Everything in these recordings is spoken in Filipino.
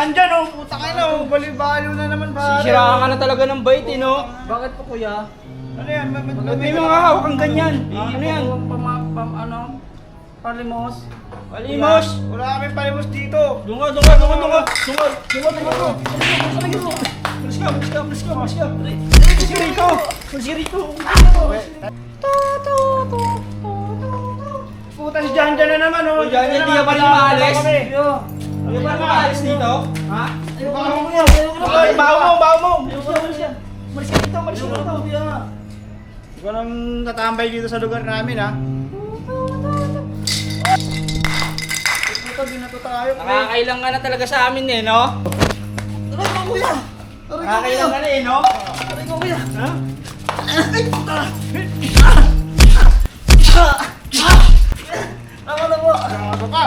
Diyan, oh, puta ka na, oh, baliw-baliw na naman ba? Sisiraan ka na talaga ng bait, eh, no? Bakit po, kuya? Ano yan? May mga hawak kang ganyan. Ano yan? Palimos. Palimos! Wala kami palimos dito. Dunga! Malis ka! Malis ka rito! Puta si Jan na naman, oh. Jan, hindi ka pa rin maalis? Hindi ka pa rin maalis dito? Ha? Bawo mo! Malis ka rito! Hindi ko nang tatambay dito sa lugar namin, ha? Puta, binato tayo. Nakakailang ka na talaga sa amin, eh, no? Nakakailang ka na, eh, no? Ha? Gago ka.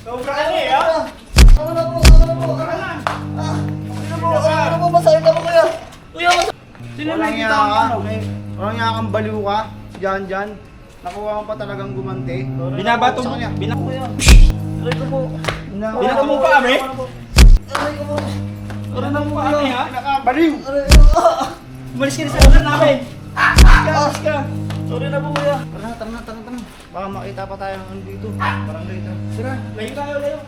Sobra ka na, eh, ha? Walang nga kang baliw ka. Jan. Nakuha mo pa talagang gumanti. Binabato mo. Binato mo pa kami? Binato mo pa kami, ha? Baliw! Umalis ka na sa lugar namin! Umalis ka! Sorry na po kuya. Tara. Baka makita pa tayo dito. Barangay ito. Tara. Layo tayo, layo!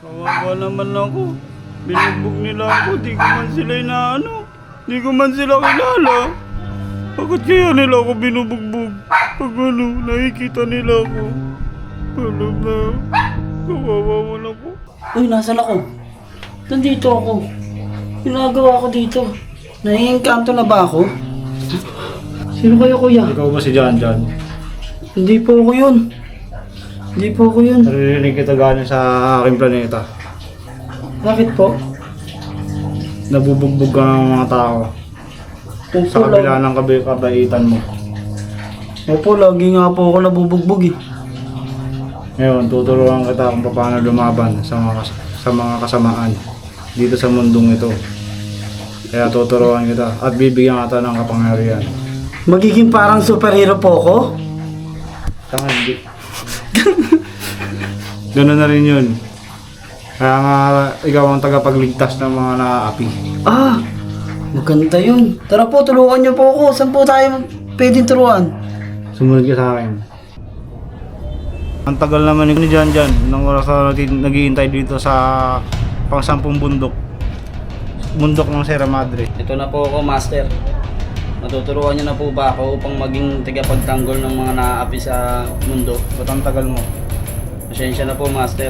Kawawa naman ako. Binugbog nila ako. Di ko man sila inaano. Di ko man sila kilala. Bakit kaya nila ako binubugbog? Pag ano, nakikita nila ako. Alam na. Kawawa man ako. Uy, nasan ako? Nandito ako. Ginagawa ko dito. Naiengkanto na ba ako? Sino kayo kuya? Ikaw ba si Jan? Hindi po ako yun. Naririnig kita galing sa aking planeta. Bakit po? Nabubugbog ka ng mga tao. Sa kabila ng kabaitan mo. Opo, lagi nga po ako nabubugbog eh. Ngayon, tuturuan kita kung paano lumaban sa mga kasamaan dito sa mundong ito. Kaya tuturuan kita at bibigyan kita ng kapangyarihan. Magiging parang superhero po ako? Tanga, hindi. Ganun na rin yun. Kaya nga, ikaw ang tagapagligtas ng mga naaapi. Ah, maganda yun. Tara po, tulungan niyo po ako. Saan po tayo pwedeng turuan? Sumunod ka sa akin. Ang tagal naman ni Jan nang oras na naghihintay dito sa pang-10 bundok. Bundok ng Sierra Madre. Ito na po ako, Master. Matuturuan niyo na po ba ako upang maging tagapagtanggol ng mga naaapi sa mundo? Ba't ang tagal mo? Pasensya na po, Master.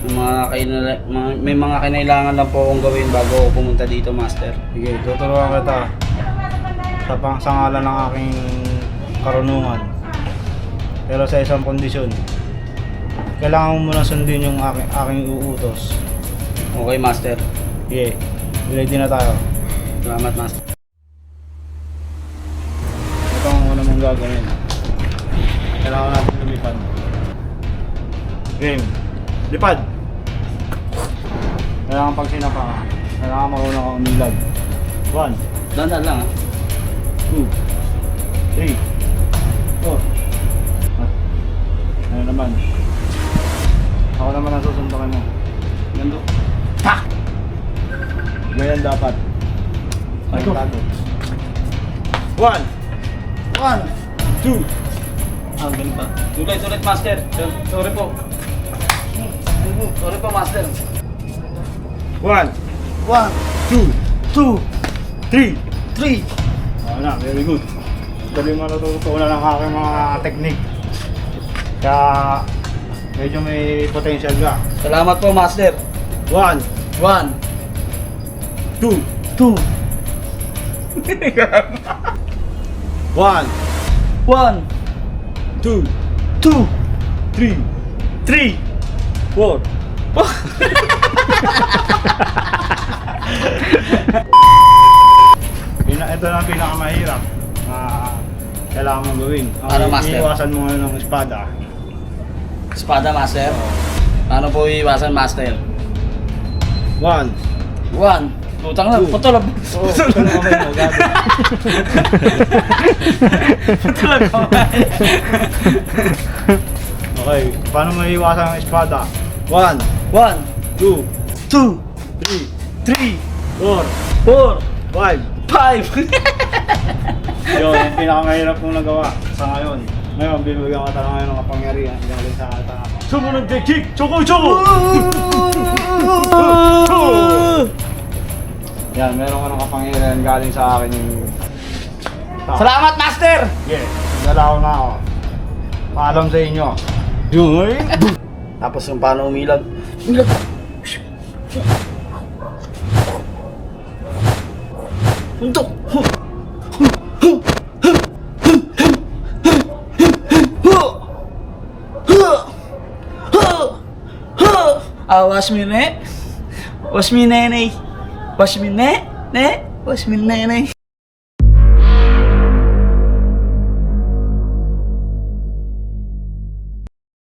May mga kinailangan lang po akong gawin bago ako pumunta dito, Master. Sige, tuturuan kita sa pangsangalan ng aking karunungan. Pero sa isang kondisyon. Kailangan mo muna sundin yung aking uutos. Okay, Master. Sige, ready na tayo. Salamat, Master. Ito ang una mong gagawin. Kailangan natin lumipad. Game. Lipad! Kailangan pag sinapa ka. Kailangan marunong ka umilag. 1, Dandan lang, ha? 2, 3, 4. Ano naman? Ako naman ang susuntokin mo. Gando. Tak! Ganyan dapat. Ay, tago. 1, 2, Ganun pa. Tuloy, Master. Sorry po. Sorry po, Master. 1, 2, 3. 3. Na, very good. Dali mo natutunan ng aking mga technique. Kaya medyo may potential ka. Salamat po, Master. 1, 1. 2, 2. 1, 1. 2, 2. 3, 3. 4. Ito na ang pinakamahirap. Kailangan mong gawin. Ano, master? Iiwasan mo ngayon ng espada. Espada, master. Paano po iiwasan, master? 1. 1. Putang na, putol. Oo, ito na kamay mo, gabi. Putol ang kamay. Okay, paano mo iiwasan ng espada? 1, 1, 2, 2, 3, 3, 4, 4, 5. 5. Yun, yung pinakamahirap kong nagawa sa ngayon. Ngayon, bibigyan ka talaga ngayon ng kapangyarihan galing sa taas. Sumunod kay Kick! Choco! Yan, meron ka ng kapangyarihan galing sa akin yung taas. Salamat, master! Yeah, nalaw na ako. Paalam sa inyo. Yun! Tapos yung paano umilag. Untuk. Wash me ne. Wash me nene. Wash me ne. Wash me nene.